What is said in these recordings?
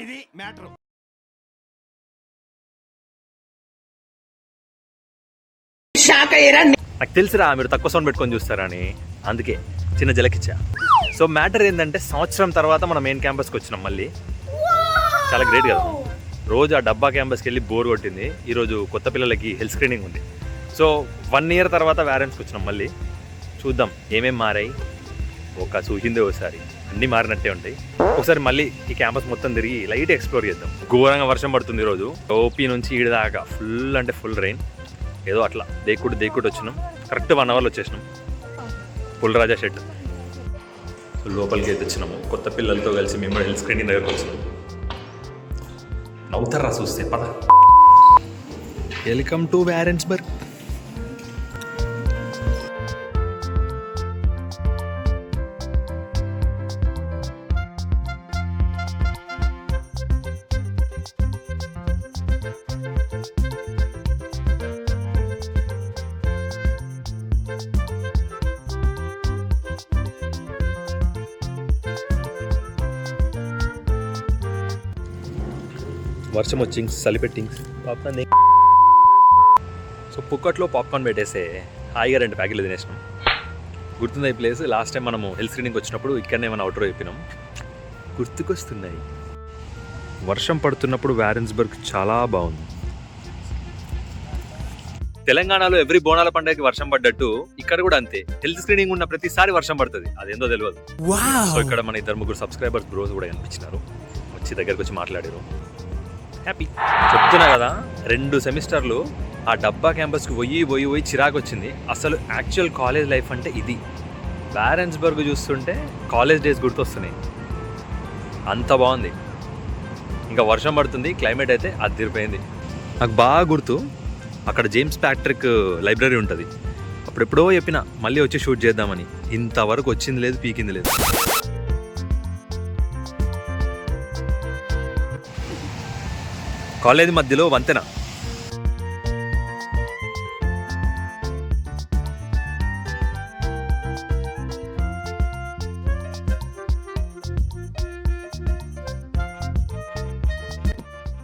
ఇది మ్యాటర్. నాకు తెలుసురా మీరు తక్కువ సౌండ్ పెట్టుకొని చూస్తారని, అందుకే చిన్న జలకిచ్చా. సో మ్యాటర్ ఏంటంటే సంవత్సరం తర్వాత మనం మెయిన్ క్యాంపస్కి వచ్చినాం. మళ్ళీ చాలా గ్రేట్ కదా. రోజు ఆ డబ్బా క్యాంపస్కి వెళ్ళి బోర్ కొట్టింది. ఈరోజు కొత్త పిల్లలకి హెల్త్ స్క్రీనింగ్ ఉంది. సో 1 year తర్వాత వ్యారెన్స్కి వచ్చినాం. మళ్ళీ చూద్దాం ఏమేమి మారాయి. చూసిందే ఒకసారి అన్నీ మారినట్టే ఉంటాయి. ఒకసారి మళ్ళీ ఈ క్యాంపస్ మొత్తం తిరిగి లైట్ ఎక్స్ప్లోర్ చేద్దాం. ఘోరంగా వర్షం పడుతుంది ఈరోజు. ఓపీ నుంచి ఈడ దాకా ఫుల్ అంటే ఫుల్ రెయిన్. ఏదో అట్లా దేక్కుడు వచ్చినాం. కరెక్ట్ 1 hourలో వచ్చేసినాం. ఫుల్ రాజా షెడ్. సో లోపలికి అయితే వచ్చినాము. కొత్త పిల్లలతో కలిసి మేము హెల్త్ స్క్రీనింగ్ దగ్గరకు వచ్చినాం. నవ్వుతారా చూస్తే పద. Welcome to వ్యారెన్స్బర్గ్. వర్షం వచ్చి చలిపెట్టింగ్స్ పాప్కార్న్. సో పుక్కట్లో పాప్కార్న్ పెట్టేసే హాయిగా 2 ప్యాకెట్లు తినేసినాం. గుర్తుంది ఈ ప్లేస్. లాస్ట్ టైం మనము హెల్త్ స్క్రీనింగ్ వచ్చినప్పుడు ఇక్కడనే మనం అవుట్డోర్ అయిపోయినాం. గుర్తుకొస్తున్నాయి. వర్షం పడుతున్నప్పుడు వ్యారెన్స్బర్గ్ చాలా బాగుంది. తెలంగాణలో ఎవ్రీ బోనాల పండుగకి వర్షం పడ్డట్టు ఇక్కడ కూడా అంతే. హెల్త్ స్క్రీనింగ్ ఉన్న ప్రతిసారి వర్షం పడుతుంది. అదేందో తెలియదు. సో ఇక్కడ మన 2-3 సబ్స్క్రైబర్స్ బ్రోస్ కూడా కనిపించినారు. వచ్చి దగ్గరకు వచ్చి మాట్లాడారు. హ్యాపీ. చెప్తున్నా కదా 2 సెమిస్టర్లు ఆ డబ్బా క్యాంపస్కి పోయి చిరాకు వచ్చింది. అసలు యాక్చువల్ కాలేజ్ లైఫ్ అంటే ఇది. వ్యారెన్స్బర్గ్ చూస్తుంటే కాలేజ్ డేస్ గుర్తొస్తున్నాయి. అంత బాగుంది. ఇంకా వర్షం పడుతుంది. క్లైమేట్ అయితే అదిరిపోయింది. నాకు బాగా గుర్తు అక్కడ జేమ్స్ ప్యాట్రిక్ లైబ్రరీ ఉంటుంది. అప్పుడెప్పుడో చెప్పిన మళ్ళీ వచ్చి షూట్ చేద్దామని. ఇంతవరకు వచ్చింది లేదు, పీకింది లేదు. కాలేజీ మధ్యలో వంతెన.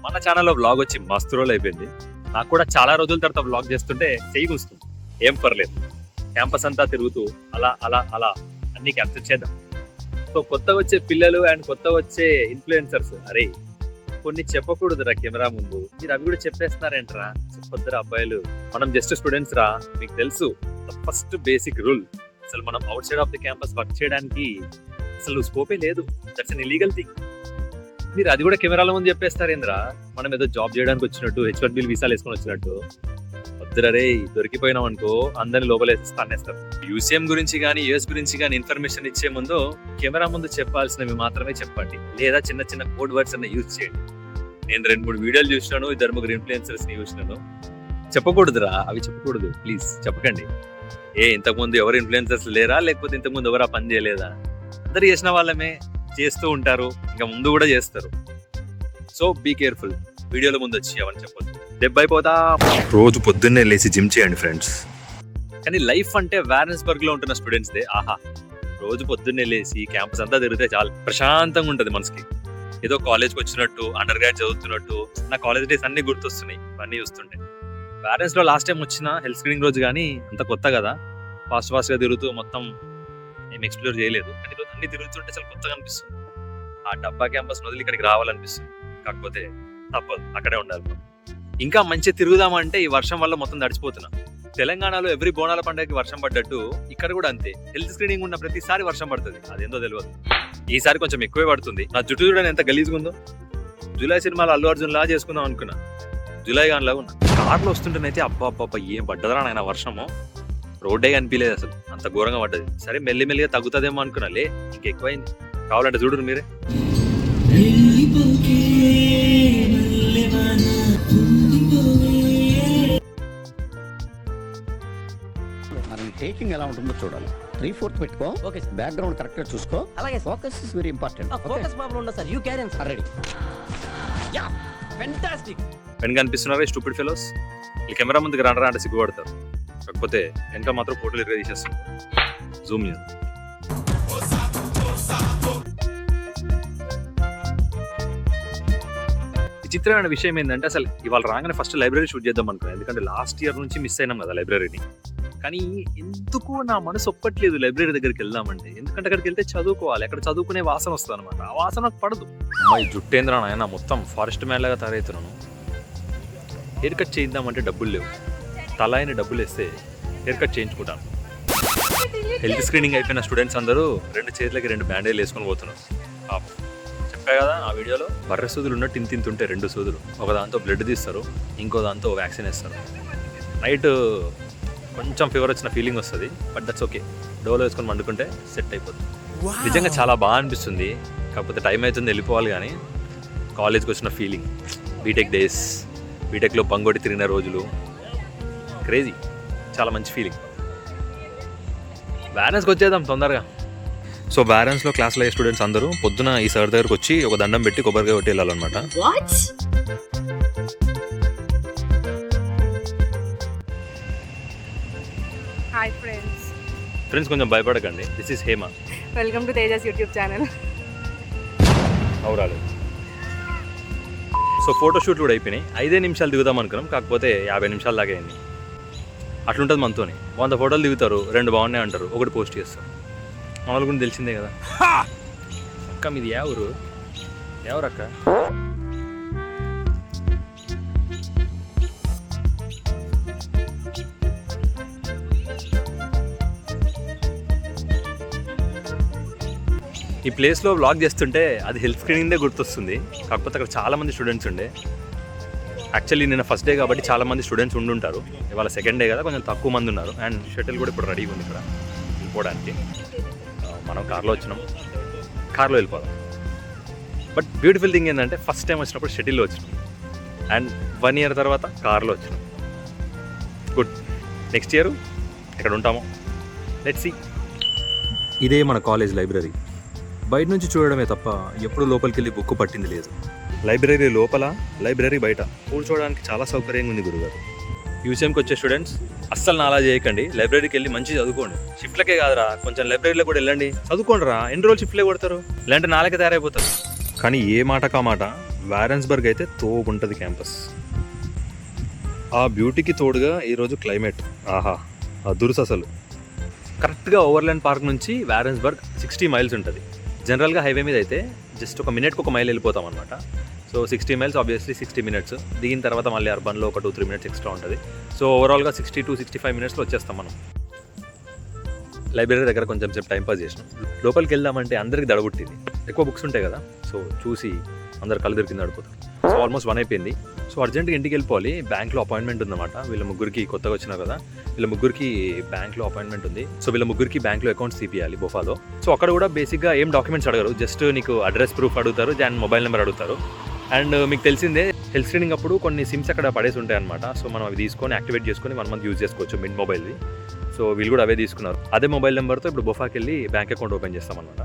మన ఛానల్లో వ్లాగ్ వచ్చి మస్తు రోజులు అయిపోయింది. నాకు కూడా చాలా రోజుల తర్వాత వ్లాగ్ చేస్తుంటే చెయ్యి కూస్తుంది. ఏం పర్లేదు. క్యాంపస్ అంతా తిరుగుతూ అలా అలా అలా అన్ని క్యాప్చర్ చేద్దాం. సో కొత్తగా వచ్చే పిల్లలు అండ్ కొత్తగా వచ్చే ఇన్ఫ్లుయెన్సర్స్, అరే కొన్ని చెప్పకూడదురా కెమెరా ముందు. మీరు అవి కూడా చెప్పేస్తున్నారేంట్రా? చెప్పొద్దురా అబ్బాయిలు, మనం జస్ట్ స్టూడెంట్స్ రా. మీకు తెలుసు ఫస్ట్ బేసిక్ రూల్, అసలు మనం out side of the campus work చేయడానికి అసలు స్కోపే లేదు. That's an illegal thing. మీరు అది కూడా కెమెరాల ముందు చెప్పేస్తారేంద్రా? మనం ఏదో జాబ్ చేయడానికి వచ్చినట్టు, H1B వీసాలు వేసుకొని వచ్చినట్టు. వద్దురా రే, దొరికిపోయినాం అనుకో అందరిని లోపలేసి తన్నేస్తారు. UCM గురించి కానీ US గురించి కానీ ఇన్ఫర్మేషన్ ఇచ్చే ముందు కెమెరా ముందు చెప్పాల్సినవి మాత్రమే చెప్పండి, లేదా చిన్న చిన్న కోడ్ వర్డ్స్ అన్న యూజ్ చేయండి. నేను 2-3 వీడియోలు చూసినాను, 2-3 ఇన్ఫ్లుయెన్సర్స్ ని చూసినాను. చెప్పకూడదురా, అవి చెప్పకూడదు. ప్లీజ్ చెప్పకండి. ఇంతకుముందు ఎవరు ఇన్ఫ్లుయెన్సర్స్ లేరా? లేకపోతే ఇంతకుముందు ఎవరు ఆ పని చేయలేదా? అందరు చేసిన వాళ్ళమే చేస్తూ ఉంటారు, ఇంకా ముందు కూడా చేస్తారు. So be careful. వీడియోలో ముందు వచ్చి అవన్నీ చెప్పొద్దు, దెబ్బైపోతా. రోజు పొద్దున్నే లేచి జిమ్ చేయండి ఫ్రెండ్స్. కానీ లైఫ్ అంటే వ్యారెన్స్బర్గ్ లో ఉంటున్న స్టూడెంట్స్ దే ఆహా. రోజు పొద్దున్నే లేచి క్యాంపస్ అంతా తిరిగితే చాలా ప్రశాంతంగా ఉంటుంది మనసుకి. ఏదో కాలేజ్కి వచ్చినట్టు, అండర్ గ్రాడ్ చదువుతున్నట్టు. నా కాలేజ్ డేస్ అన్ని గుర్తొస్తున్నాయి ఇవన్నీ చూస్తుంటే. వ్యారెన్స్ లో లాస్ట్ టైం వచ్చిన హెల్త్ స్క్రీనింగ్ రోజు కానీ అంత కొత్త కదా, ఫాస్ట్ గా తిరుగుతూ మొత్తం ఏం ఎక్స్ప్లోర్ చేయలేదు. కానీ ఈరోజు అన్ని తిరుగుతుంటే చాలా కొత్తగా అనిపిస్తుంది. ఆ డబ్బా క్యాంపస్ వదిలి ఇక్కడికి రావాలనిపిస్తుంది. కాకపోతే తప్పదు, అక్కడే ఉండాలి. ఇంకా మంచిగా తిరుగుదామంటే ఈ వర్షం వల్ల మొత్తం తడిచిపోతున్నా. తెలంగాణలో ఎవ్రీ బోనాల పండుగకి వర్షం పడ్డట్టు ఇక్కడ కూడా అంతే. హెల్త్ స్క్రీనింగ్ ఉన్న ప్రతిసారి వర్షం పడుతుంది. అదేందో తెలియదు. ఈసారి కొంచెం ఎక్కువే పడుతుంది. నా జుట్టు చూడని ఎంత గలీజ్గా ఉందో. జూలై సినిమాలో అల్లు అర్జున్ లా చేసుకుందాం అనుకున్నా. జూలై గాన్లా ఉన్నా. కార్లో వస్తుంటేనైతే అబ్బా ఏం పడ్డదరా నాయన వర్షము. రోడ్డే కనిపించలేదు అసలు, అంత ఘోరంగా పడ్డది. సరే మెల్లిమెల్లిగా తగ్గుతుందేమో అనుకున్నా, లే ఇంకెక్కువైంది. కావాలంటే చూడరు మీరే. టేకింగ్ ఎలా ఉంటుందో చూడాలి. 3/4 పెట్టుకో. Okay sir. బ్యాక్గ్రౌండ్ కరెక్ట్ గా చూసుకో. అలాగే. Focus is very important. Focus problem ఉండదు sir. You carry on sir. Ready. Yeah fantastic. Pen కనిపిస్తున్నారా stupid fellows? ఈ కెమెరా ముందుకు రండి అంటే సిగ్గుపడతారు. కాకపోతే వెనక మాత్రం ఫోటోలు ఇరవై తీసేస్తాం. జూమ్ చేయాలి. విచిత్రమైన విషయం ఏంటంటే అసలు ఇవాళ రాగానే ఫస్ట్ లైబ్రరీ షూట్ చేద్దాం అనుకున్నాను, ఎందుకంటే లాస్ట్ ఇయర్ నుంచి మిస్ అయినాం కదా లైబ్రరీని. కానీ ఎందుకు నా మనసు ఒప్పట్లేదు లైబ్రరీ దగ్గరికి వెళ్దామంటే, ఎందుకంటే అక్కడికి వెళ్తే చదువుకోవాలి, అక్కడ చదువుకునే వాసన వస్తుంది అనమాట. ఆ వాసన నాకు పడదు. అమ్మాయి జుట్టేంద్ర నాయన మొత్తం ఫారెస్ట్ మ్యాన్ లాగా తయారవుతున్నాను. హెయిర్ కట్ చేద్దామంటే డబ్బులు లేవు, తల అయిన డబ్బులు వేస్తే హెయిర్ కట్ చేయించుకుంటాను. హెల్త్ స్క్రీనింగ్ అయిపోయిన స్టూడెంట్స్ అందరూ 2 చేతులకి 2 బ్యాండేజ్లు వేసుకొని పోతున్నారు. చెప్పా కదా ఆ వీడియోలో, బర్రె సూదులు ఉన్నట్టు ఇంతుంటే 2 సూదులు, ఒక దాంతో బ్లడ్ తీస్తారు, ఇంకో దాంతో వ్యాక్సిన్ వేస్తారు. నైట్ కొంచెం ఫీవర్ వచ్చిన ఫీలింగ్ వస్తుంది, బట్ దట్స్ ఓకే. డోలో వేసుకొని వండుకుంటే సెట్ అయిపోతుంది. నిజంగా చాలా బాగా అనిపిస్తుంది. కాకపోతే టైం అవుతుంది వెళ్ళిపోవాలి, కానీ కాలేజ్కి వచ్చిన ఫీలింగ్, బీటెక్ డేస్, బీటెక్లో బంగొట్టి తిరిగిన రోజులు, క్రేజీ, చాలా మంచి ఫీలింగ్. వ్యారెన్స్కి వచ్చేద్దాం తొందరగా. సో వ్యారెన్స్లో క్లాస్లో అయ్యే స్టూడెంట్స్ అందరూ పొద్దున ఈ సార్ దగ్గరకు వచ్చి ఒక దండం పెట్టి కొబ్బరికాయ కొట్టి వెళ్ళాలన్నమాట. Hi friends. ఫ్రెండ్స్ కొంచెం భయపడకండి, this is Hema. Welcome to Tejas YouTube channel. అవురాలు. So ఫోటోషూట్లు కూడా అయిపోయినాయి. 5 నిమిషాలు దిగుదాం అనుకున్నాం, కాకపోతే 50 నిమిషాల దాకా అయింది. అట్లుంటుంది మనతోని. 100 ఫోటోలు దిగుతారు, 2 బాగున్నాయి అంటారు, 1 పోస్ట్ చేస్తారు. మనలు కూడా తెలిసిందే కదా. అక్క మీది ఎవరు అక్క? ఈ ప్లేస్లో వ్లాగ్ చేస్తుంటే అది హెల్త్ స్క్రీనింగ్దే గుర్తొస్తుంది. కాకపోతే అక్కడ చాలామంది స్టూడెంట్స్ ఉండే. యాక్చువల్లీ నిన్న ఫస్ట్ డే కాబట్టి చాలామంది స్టూడెంట్స్ ఉండుంటారు. ఇవాళ సెకండ్ డే కదా, కొంచెం తక్కువ మంది ఉన్నారు. అండ్ షటిల్ కూడా ఇప్పుడు రెడీగా ఉంది ఇక్కడ వెళ్ళిపోవడానికి. మనం కార్లో వచ్చినాం, కార్లో వెళ్ళిపోదాం. బట్ బ్యూటిఫుల్ థింగ్ ఏంటంటే ఫస్ట్ టైం వచ్చినప్పుడు షటిల్లో వచ్చినాం, అండ్ 1 ఇయర్ తర్వాత కార్లో వచ్చినాం. గుడ్. నెక్స్ట్ ఇయర్ ఎక్కడ ఉంటామో లెట్స్ సీ. ఇదే మన కాలేజ్ లైబ్రరీ. బయట నుంచి చూడడమే తప్ప ఎప్పుడు లోపలికి వెళ్ళి బుక్ పట్టింది లేదు. లైబ్రరీ లోపల, లైబ్రరీ బయట కూర్చోవడానికి చాలా సౌకర్యంగా ఉంది గురుగారు. యూసీఎంకి వచ్చే స్టూడెంట్స్ అస్సలు నాలా చేయకండి, లైబ్రరీకి వెళ్ళి మంచి చదువుకోండి. షిఫ్ట్లకే కాదురా, కొంచెం లైబ్రరీలో కూడా వెళ్ళండి, చదువుకోండి రా. ఎన్ని రోజులు షిఫ్ట్లే కొడతారు, ఇలాంటి నాలుగే తయారైపోతారు. కానీ ఏ మాట కా మాట వారెన్స్బర్గ్ అయితే తోగుంటుంది క్యాంపస్. ఆ బ్యూటీకి తోడుగా ఈరోజు క్లైమేట్, ఆహా అదుర్స్ అసలు. కరెక్ట్గా ఓవర్లాండ్ పార్క్ నుంచి వారెన్స్బర్గ్ 60 మైల్స్ ఉంటుంది. జనరల్గా హైవే మీద అయితే జస్ట్ ఒక మినిట్కి 1 మైల్ వెళ్ళిపోతాం అనమాట. So 60 miles obviously 60 minutes. దిగిన తర్వాత మళ్ళీ అర్బన్లో ఒక 2-3 మినిట్స్ ఎక్స్ట్రా ఉంటుంది. సో ఓవరాల్గా 60-65 మినిట్స్లో వచ్చేస్తాం మనం. లైబ్రరీ దగ్గర కొంచెం సేపు టైంపాస్ చేసినాం. లోపలికి వెళ్దామంటే అందరికి దడబుట్టింది, ఎక్కువ బుక్స్ ఉంటాయి కదా. సో చూసి అందరు కళ్ళు దొరికింది అడిపోతారు. సో ఆల్మోస్ట్ 1 అయిపోయింది. సో అర్జెంట్గా ఇంటికి వెళ్ళిపోవాలి. బ్యాంక్లో అపాయింట్మెంట్ ఉందన్నమాట. వీళ్ళ ముగ్గురికి కొత్తగా వచ్చినారు కదా, వీళ్ళ ముగ్గురికి బ్యాంక్లో అపాయింట్మెంట్ ఉంది. సో వీళ్ళ ముగ్గురికి బ్యాంక్లో అకౌంట్స్ తీపియాలి బొఫాలో. సో అక్కడ కూడా బేసిక్గా ఏం డాక్యుమెంట్స్ అడగరు, జస్ట్ నీకు అడ్రస్ ప్రూఫ్ అడుగుతారు అండ్ మొబైల్ నెంబర్ అడుగుతారు. అండ్ మీకు తెలిసిందే హెల్త్ స్క్రీనింగ్ అప్పుడు కొన్ని సిమ్స్ అక్కడ పడేసి ఉంటాయి అనమాట. సో మనం అవి తీసుకొని యాక్టివేట్ చేసుకొని 1 మంత్ యూజ్ చేసుకోవచ్చు మిడ్ మొబైల్వి. సో వీళ్ళు కూడా అవే తీసుకున్నారు. అదే మొబైల్ నెంబర్తో ఇప్పుడు బొఫాకి వెళ్ళి బ్యాంక్ అకౌంట్ ఓపెన్ చేస్తామన్నమాట.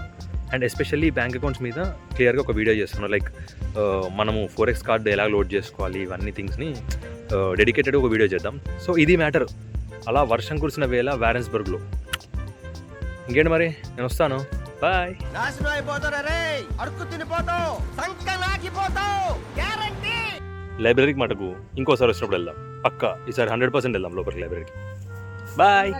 అండ్ ఎస్పెషల్లీ బ్యాంక్ అకౌంట్స్ మీద క్లియర్గా ఒక వీడియో చేస్తున్నారు, లైక్ మనము 4X కార్డు ఎలా లోడ్ చేసుకోవాలి, ఇవన్నీ థింగ్స్ని డెడికేటెడ్ ఒక వీడియో చేద్దాం. సో ఇది మ్యాటర్. అలా వర్షం కురిసిన వేళ వారెన్స్బర్గ్లో. ఇంకేంటి మరి, నేను వస్తాను, బాయ్. లైబ్రరీకి మటుకు ఇంకోసారి వచ్చినప్పుడు వెళ్దాం పక్కా. ఈసారి 100% వెళ్దాం లోపలికి లైబ్రరీకి. బాయ్.